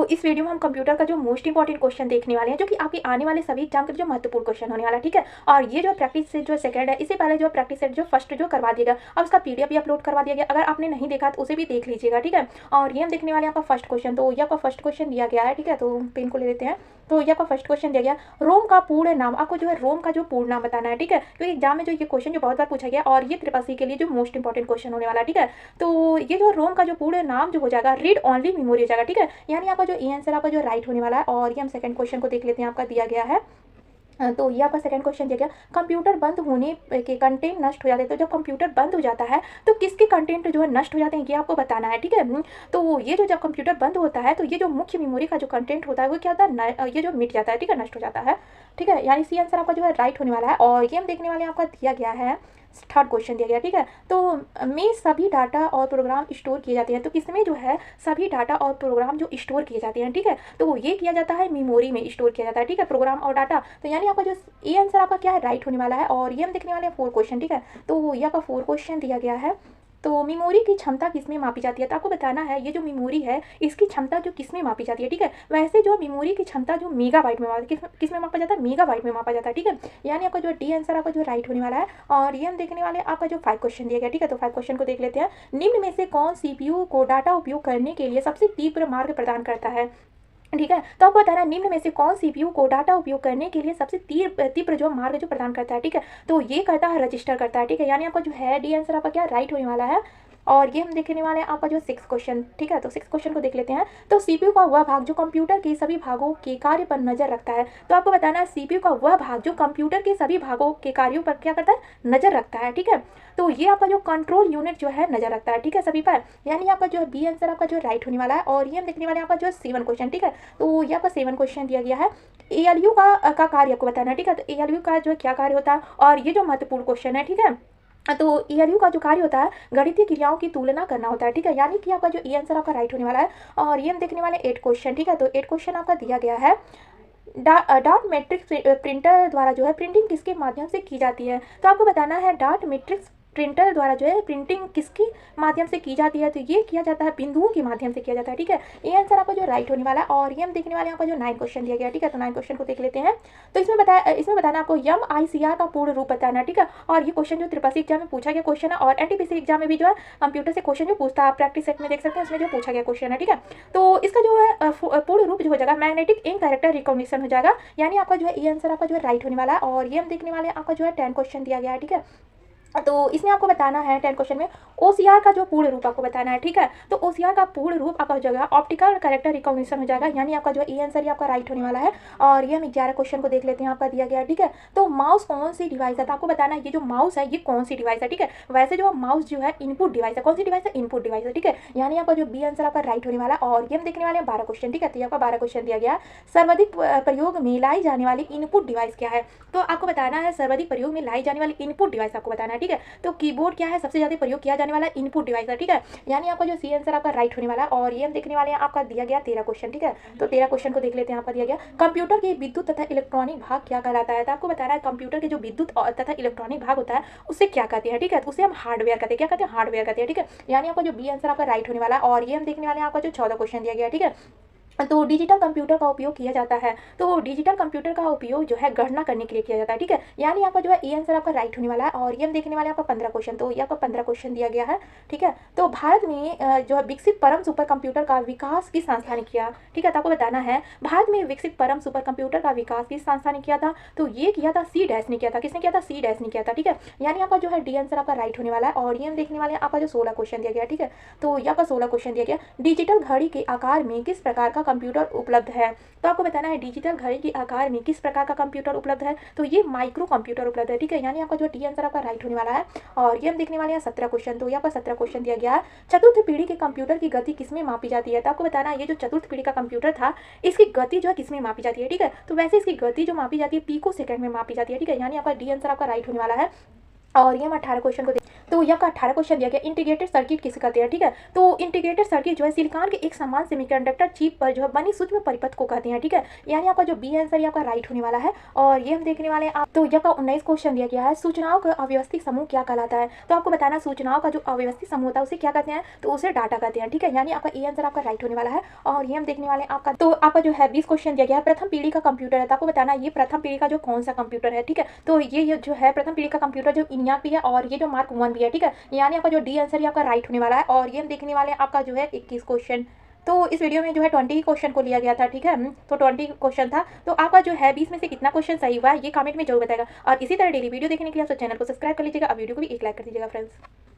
तो इस वीडियो में हम कंप्यूटर का जो मोस्ट इंपॉर्टेंट क्वेश्चन देखने वाले हैं, जो कि आपके आने वाले सभी एग्जाम के जो महत्वपूर्ण क्वेश्चन होने वाला है, ठीक है। और ये जो प्रैक्टिस सेट जो सेकंड है, इससे पहले जो प्रैक्टिस सेट जो फर्स्ट जो करवा दिया गया, अब उसका पीडीएफ भी अपलोड करवा दिया गया। अगर आपने नहीं देखा तो उसे भी देख लीजिएगा, ठीक है। और ये हम देखने वाले हैं आपका फर्स्ट क्वेश्चन। तो ये आपका फर्स्ट क्वेश्चन दिया गया है, ठीक है। तो पेन को ले लेते हैं। तो ये आपका फर्स्ट क्वेश्चन दिया गया, रोम का पूर्ण नाम। आपको जो है रोम का जो पूर्ण नाम बताना है, ठीक है। क्योंकि एग्जाम में जो ये क्वेश्चन जो बहुत बार पूछा गया और ये त्रिपासी के लिए जो मोस्ट इंपॉर्टेंट क्वेश्चन होने वाला है, ठीक है। तो ये जो रोम का जो पूर्ण नाम जो हो जाएगा, रीड ओनली मेमोरी हो जाएगा, ठीक है। यानी आपका जो आंसर आपका जो राइट होने वाला है। और ये हम सेकंड क्वेश्चन को देख लेते हैं, आपका दिया गया है। तो ये आपका सेकंड क्वेश्चन दिया गया, कंप्यूटर बंद होने के कंटेंट नष्ट हो जाते हैं। तो जब कंप्यूटर बंद हो जाता है तो किसके कंटेंट जो है नष्ट हो जाते हैं, ये आपको बताना है, ठीक है। तो ये जो जब कंप्यूटर बंद होता है तो ये जो मुख्य मेमोरी का जो कंटेंट होता है वो क्या होता है, ये जो मिट जाता है, ठीक है, नष्ट हो जाता है, ठीक है। यानी सी आंसर आपका जो है राइट होने वाला है। और ये हम देखने वाले आपका दिया गया है, थर्ड क्वेश्चन दिया गया, ठीक है। तो में सभी डाटा और प्रोग्राम स्टोर किए जाते हैं। तो किसमें जो है सभी डाटा और प्रोग्राम जो स्टोर किए जाते हैं, ठीक है। तो ये किया जाता है मेमोरी में स्टोर किया जाता है, ठीक है, प्रोग्राम और डाटा। तो यानी आपका जो ये आंसर आपका क्या है, राइट होने वाला है। और ये हम देखने वाले हैं फोर क्वेश्चन, ठीक है। तो ये आपका फोर क्वेश्चन दिया गया है, तो मेमोरी की क्षमता किसमें मापी जाती है। तो आपको बताना है ये जो मेमोरी है इसकी क्षमता जो किसमें मापी जाती है, ठीक है। वैसे जो मेमोरी की क्षमता जो मेगाबाइट में किसमें मापा जाता है, मेगाबाइट में मापा जाता है, ठीक है। यानी आपका जो डी आंसर आपका जो राइट होने वाला है। और ये हम देखने वाले आपका जो 5 क्वेश्चन दिया गया, ठीक है। तो 5 क्वेश्चन को देख लेते हैं। निम्न में से कौन सीपीयू को डाटा उपयोग करने के लिए सबसे तीव्र मार्ग प्रदान करता है, ठीक है। तो आपको बताना है निम्न में से कौन सीपीयू को डाटा उपयोग करने के लिए सबसे तीव्र जो मार्ग जो प्रदान करता है, ठीक है। तो ये करता है रजिस्टर करता है, ठीक है। यानी आपका जो है डी आंसर आपका क्या राइट होने वाला है। और ये हम देखने वाले हैं आपका जो 6 क्वेश्चन, ठीक है। तो 6 क्वेश्चन को देख लेते हैं। तो सीपीयू का वह भाग जो कंप्यूटर के सभी भागों के कार्य पर नजर रखता है। तो आपको बताना है सीपीयू का वह भाग जो कंप्यूटर के सभी भागों के कार्यों पर क्या करता है, नजर रखता है, ठीक है। तो ये आपका जो कंट्रोल यूनिट जो है नजर रखता है, ठीक है, सभी पर। यानी आपका जो बी आंसर आपका जो राइट होने वाला है। और ये हम देखने वाले हैं आपका जो 7 क्वेश्चन, ठीक है। तो ये आपका 7 क्वेश्चन दिया गया है, एएलयू का कार्य आपको बताना है, ठीक है। तो एएलयू का जो क्या कार्य होता है, और ये जो महत्वपूर्ण क्वेश्चन है, ठीक है। तो ईएलयू का जो कार्य होता है गणितीय क्रियाओं की तुलना करना होता है, ठीक है। यानी कि आपका जो ई आंसर आपका राइट होने वाला है। और ये हम देखने वाले 8 क्वेश्चन, ठीक है। तो 8 क्वेश्चन आपका दिया गया है, डॉट मैट्रिक्स प्रिंटर द्वारा जो है प्रिंटिंग किसके माध्यम से की जाती है। तो आपको बताना है डॉट मैट्रिक्स प्रिंटर द्वारा जो है प्रिंटिंग किसके माध्यम से की जाती है। तो ये किया जाता है बिंदुओं के माध्यम से किया जाता है, ठीक है। ये आंसर आपका जो राइट होने वाला है। और ये हम देखने वाले हैं आपका जो 9 क्वेश्चन दिया गया, ठीक है। तो 9 क्वेश्चन को देख लेते हैं। तो इसमें बताना आपको MICR का पूर्ण रूप बताना है, ठीक है। और ये क्वेश्चन जो त्रिपासी एग्जाम में पूछा गया क्वेश्चन है, और एनटीपीसी एग्जाम में भी जो है कंप्यूटर से क्वेश्चन जो पूछता है, आप प्रैक्टिस सेट में देख सकते हैं, उसमें जो पूछा गया क्वेश्चन है, ठीक है। तो इसका जो है पूर्ण रूप जो हो जाएगा मैग्नेटिक इन कैरेक्टर रिकॉग्निशन हो जाएगा। यानी आपका जो है ये आंसर आपका जो है राइट होने वाला है। और ये हम देखने वाले हैं आपका जो है 10 क्वेश्चन दिया गया है, ठीक है। तो इसमें आपको बताना है 10 क्वेश्चन में ओसीआर का जो पूर्ण रूप आपको बताना है, ठीक है। तो ओसीआर का पूर्ण रूप आपका हो जाएगा ऑप्टिकल कैरेक्टर रिकॉग्निशन हो जाएगा। यानी आपका जो ई आंसर आपका राइट होने वाला है। और ये हम 11 क्वेश्चन को देख लेते हैं, आपका दिया गया, ठीक है। तो माउस कौन सी डिवाइस है। तो आपको बताना है ये जो माउस है ये कौन सी डिवाइस है, ठीक है। वैसे जो माउस जो है इनपुट डिवाइस है, कौन सी डिवाइस है, इनपुट डिवाइस है, ठीक है। यानी आपका जो बी आंसर आपका राइट होने वाला है। और ये हम देखने वाले हैं 12 क्वेश्चन, ठीक है। तो आपका 12 क्वेश्चन दिया गया, सर्वाधिक प्रयोग में लाई जाने वाली इनपुट डिवाइस क्या है। तो आपको बताना है सर्वाधिक प्रयोग में लाई जाने वाली इनपुट डिवाइस आपको बताना है, ठीक है। तो कीबोर्ड क्या है, सबसे ज्यादा प्रयोग किया जाने वाला इनपुट डिवाइस है, ठीक है। यानी आपका जो सी आंसर आपका राइट होने वाला है। और ये हम देखने वाले हैं आपका दिया गया 13 क्वेश्चन, ठीक है। तो 13 क्वेश्चन को देख लेते हैं, आपका दिया गया कंप्यूटर के विद्युत तथा इलेक्ट्रॉनिक भाग क्या कहलाता है। तो आपको बताना है कंप्यूटर के जो विद्युत तथा इलेक्ट्रॉनिक भाग होता है उससे क्या कहते हैं, ठीक है। तो उसे हम हार्डवेयर कहते हैं, क्या कहते हैं, हार्डवेयर कहते हैं, ठीक है। यानी आपका जो बी आंसर आपका राइट होने वाला है। और ये हम देखने वाले हैं आपका जो 14 क्वेश्चन दिया गया, ठीक है। तो डिजिटल कंप्यूटर का उपयोग किया जाता है। तो डिजिटल कंप्यूटर का उपयोग जो है गणना करने के लिए किया जाता है, ठीक है। यानी आपका जो है ए आंसर आपका राइट होने वाला है। और ये हम देखने वाले हैं आपका 15 क्वेश्चन। तो ये आपका 15 क्वेश्चन दिया गया है, ठीक है। तो भारत में जो है विकसित परम सुपर कंप्यूटर का विकास किस संस्था ने किया, ठीक है। तो आपको बताना है भारत में विकसित परम सुपर कंप्यूटर का विकास किस संस्था ने किया था। तो ये किया था सी डैश ने किया था। किसने किया था, सी डैश ने किया था, ठीक है। यानी आपका जो है डी आंसर आपका राइट होने वाला है। और ये हम देखने वाले हैं आपका जो 16 क्वेश्चन दिया गया, ठीक है। तो ये आपका 16 क्वेश्चन दिया गया, डिजिटल घड़ी के आकार में किस प्रकार का कंप्यूटर उपलब्ध है। तो आपको बताना है डिजिटल घड़ी के आकार में किस प्रकार का कंप्यूटर उपलब्ध है। तो ये माइक्रो कंप्यूटर उपलब्ध है, ठीक है। यानी आपका जो डी आंसर आपका राइट होने वाला है। और ये हम देखने वाले हैं 17 क्वेश्चन। तो यहाँ पर 17 क्वेश्चन दिया गया है, चतुर्थ पीढ़ी के कंप्यूटर की गति किसमें मापी जाती है। तो आपको बताना है ये जो चतुर्थ पीढ़ी का कंप्यूटर था इसकी गति जो है किसमें मापी जाती है, ठीक है। तो वैसे इसकी गति जो मापी जाती है पिको सेकंड में मापी जाती है, ठीक है। यानी आपका डी आंसर आपका राइट होने वाला है। और ये हम 18 क्वेश्चन को तो यहाँ का 18 क्वेश्चन दिया गया, इंटीग्रेटेड सर्किट किसे कहते हैं, ठीक है। तो इंटीग्रेटेड सर्किट जो है सिलिकॉन के एक समान सेमीकंडक्टर चिप पर जो है बनी सूक्ष्म परिपथ को कहते हैं, ठीक है। यानी आपका जो बी आंसर आपका राइट होने वाला है और ये हम देखने वाले हैं आप। तो यहाँ का 19 क्वेश्चन दिया गया है, सूचनाओं का अव्यवस्थित समूह क्या कहलाता है। तो आपको बताना सूचनाओं का जो अव्यवस्थित समूह होता है उसे क्या कहते हैं, तो उसे डाटा कहते हैं, ठीक है। यानी आपका ए आंसर आपका राइट होने वाला है और ये हम देखने वाले हैं आपका। तो आपका जो है 20 क्वेश्चन दिया गया है, प्रथम पीढ़ी का कंप्यूटर है। तो आपको बताना ये प्रथम पीढ़ी का जो कौन सा कंप्यूटर है, ठीक है। तो ये जो है प्रथम पीढ़ी का कंप्यूटर जो इनियाक भी है और ये जो मार्क 1 भी है, ठीक है। यानी आपका जो डी आंसर ये आपका राइट होने वाला है और ये हम देखने वाले हैं आपका जो है 21 क्वेश्चन। तो इस वीडियो में जो है 20 क्वेश्चन को लिया गया था, ठीक है। तो 20 क्वेश्चन था, तो आपका जो है 20 में से कितना क्वेश्चन सही हुआ है ये कमेंट में जरूर बताएगा। और इसी तरह डेली वीडियो देखने के लिए आप चैनल को सब्सक्राइब कर लीजिएगा और वीडियो को भी एक लाइक कर दीजिएगा फ्रेंड्स।